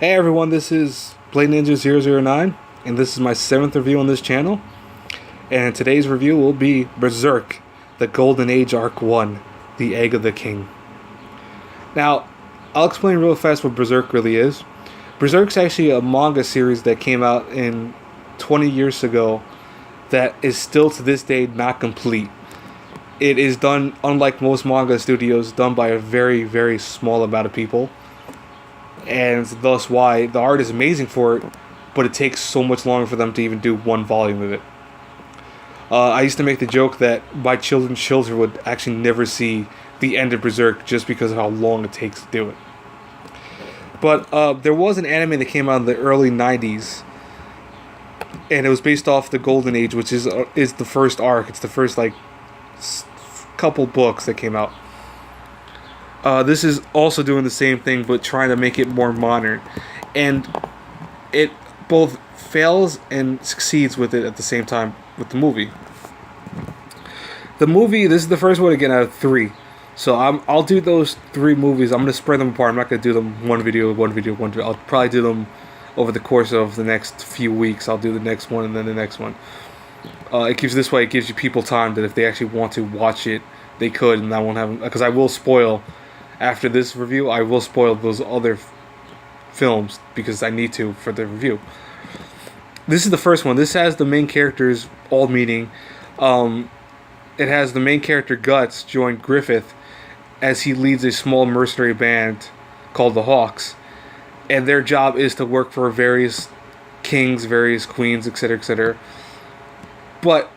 Hey everyone, this is Blade Ninja 009, and this is my 7th review on this channel. And today's review will be Berserk, the Golden Age Arc 1, The Egg of the King. Now, I'll explain real fast what Berserk really is. Berserk's actually a manga series that came out in 20 years ago that is still to this day not complete. It is done, unlike most manga studios, done by a very, very small amount of people. And thus why the art is amazing for it, but it takes so much longer for them to even do one volume of it. I used to make the joke that my children's children would actually never see the end of Berserk just because of how long it takes to do it. But there was an anime that came out in the early 90s, and it was based off the Golden Age, which is the first arc. It's the first couple books that came out. This is also doing the same thing, but trying to make it more modern, and it both fails and succeeds with it at the same time with the movie. The movie, this is the first one again out of 3, so I'll do those 3 movies. I'm gonna spread them apart. I'm not gonna do them one video. I'll probably do them over the course of the next few weeks. I'll do the next one and then the next one. It gives you people time that if they actually want to watch it, they could, and I won't have, because I will spoil. After this review, I will spoil those other films because I need to for the review. This is the first one. This has the main characters all meeting. It has the main character Guts join Griffith as he leads a small mercenary band called the Hawks, and their job is to work for various kings, various queens, etc., etc. But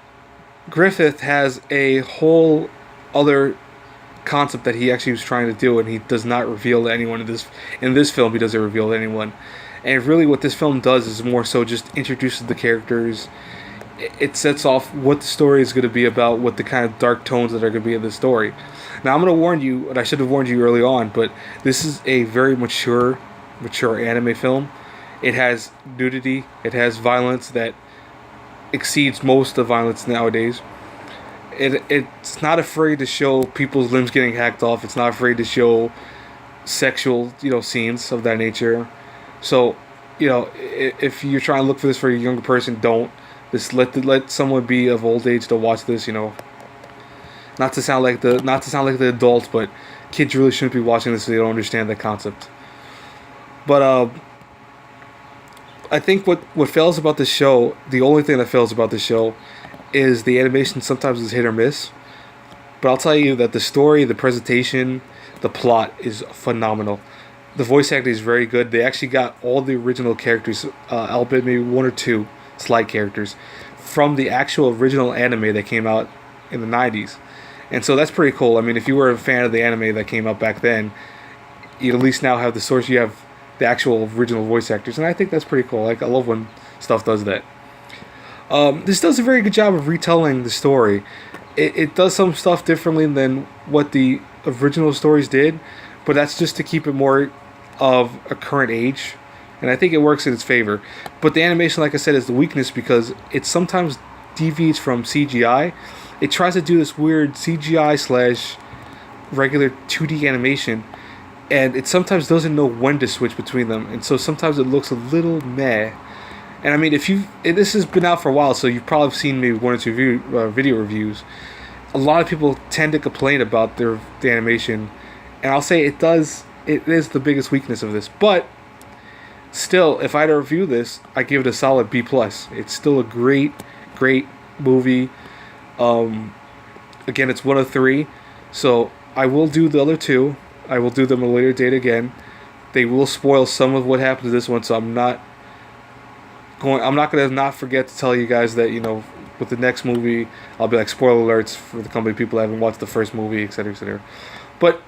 Griffith has a whole other concept that he actually was trying to do, and he does not reveal to anyone in this film. He doesn't reveal to anyone, and really what this film does is more so just introduces the characters. It sets off what the story is going to be about, what the kind of dark tones that are going to be in the story. Now I'm going to warn you, and I should have warned you early on, but this is a very mature anime film. It has nudity, it has violence that exceeds most of violence nowadays. It's not afraid to show people's limbs getting hacked off. It's not afraid to show sexual, scenes of that nature. So, if you're trying to look for this for a younger person, don't. Just let someone be of old age to watch this. Not to sound like the adults, but kids really shouldn't be watching this if they don't understand that concept. But I think what fails about this show, the only thing that fails about this show, is the animation sometimes is hit or miss. But I'll tell you that the story, the presentation, the plot is phenomenal. The voice acting is very good. They actually got all the original characters, albeit maybe 1 or 2 slight characters, from the actual original anime that came out in the 90s. And so that's pretty cool. I mean, if you were a fan of the anime that came out back then, you at least now have the source. You have the actual original voice actors, and I think that's pretty cool. I love when stuff does that. This does a very good job of retelling the story. It does some stuff differently than what the original stories did, but that's just to keep it more of a current age, and I think it works in its favor. But the animation, like I said, is the weakness because it sometimes deviates from CGI. It tries to do this weird CGI / regular 2D animation, and it sometimes doesn't know when to switch between them, and so sometimes it looks a little meh. And I mean, this has been out for a while, so you've probably seen maybe 1 or 2 video reviews. A lot of people tend to complain about the animation, and I'll say it is the biggest weakness of this. But still, if I had to review this, I give it a solid B+. It's still a great movie. Again, it's 1 of 3, so I will do the other 2. I will do them at a later date again. They will spoil some of what happens to this one, so I'm not going to not forget to tell you guys that, with the next movie, I'll be like spoiler alerts for the company people that haven't watched the first movie, etc., etc. But,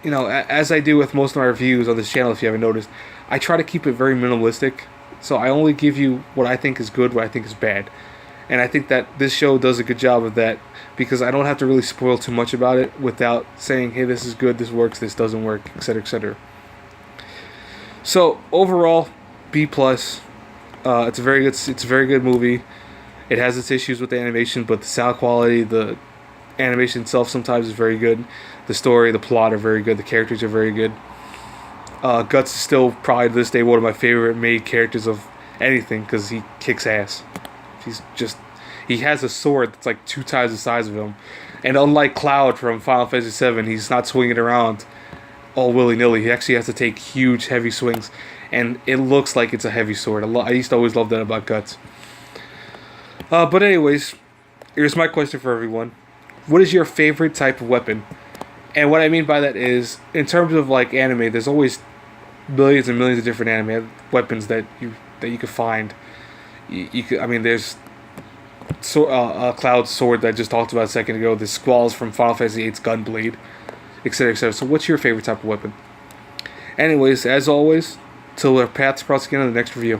as I do with most of my reviews on this channel, if you haven't noticed, I try to keep it very minimalistic. So I only give you what I think is good, what I think is bad. And I think that this show does a good job of that because I don't have to really spoil too much about it without saying, hey, this is good, this works, this doesn't work, etc., etc. So overall, B+. It's a very good movie. It has its issues with the animation, but the sound quality, the animation itself sometimes is very good. The story, the plot are very good. The characters are very good. Guts is still probably to this day one of my favorite made characters of anything because he kicks ass. He has a sword that's like 2 times the size of him, and unlike Cloud from Final Fantasy VII, he's not swinging around all willy nilly. He actually has to take huge, heavy swings, and it looks like it's a heavy sword. I used to always love that about Guts. But anyways, here's my question for everyone: what is your favorite type of weapon? And what I mean by that is, in terms of like anime, there's always millions and millions of different anime weapons that you could find. I mean, there's Cloud's sword that I just talked about a second ago. There's Squall's from Final Fantasy VIII's Gunblade, etc., etc. So, what's your favorite type of weapon? Anyways, as always, till our paths cross again in the next review.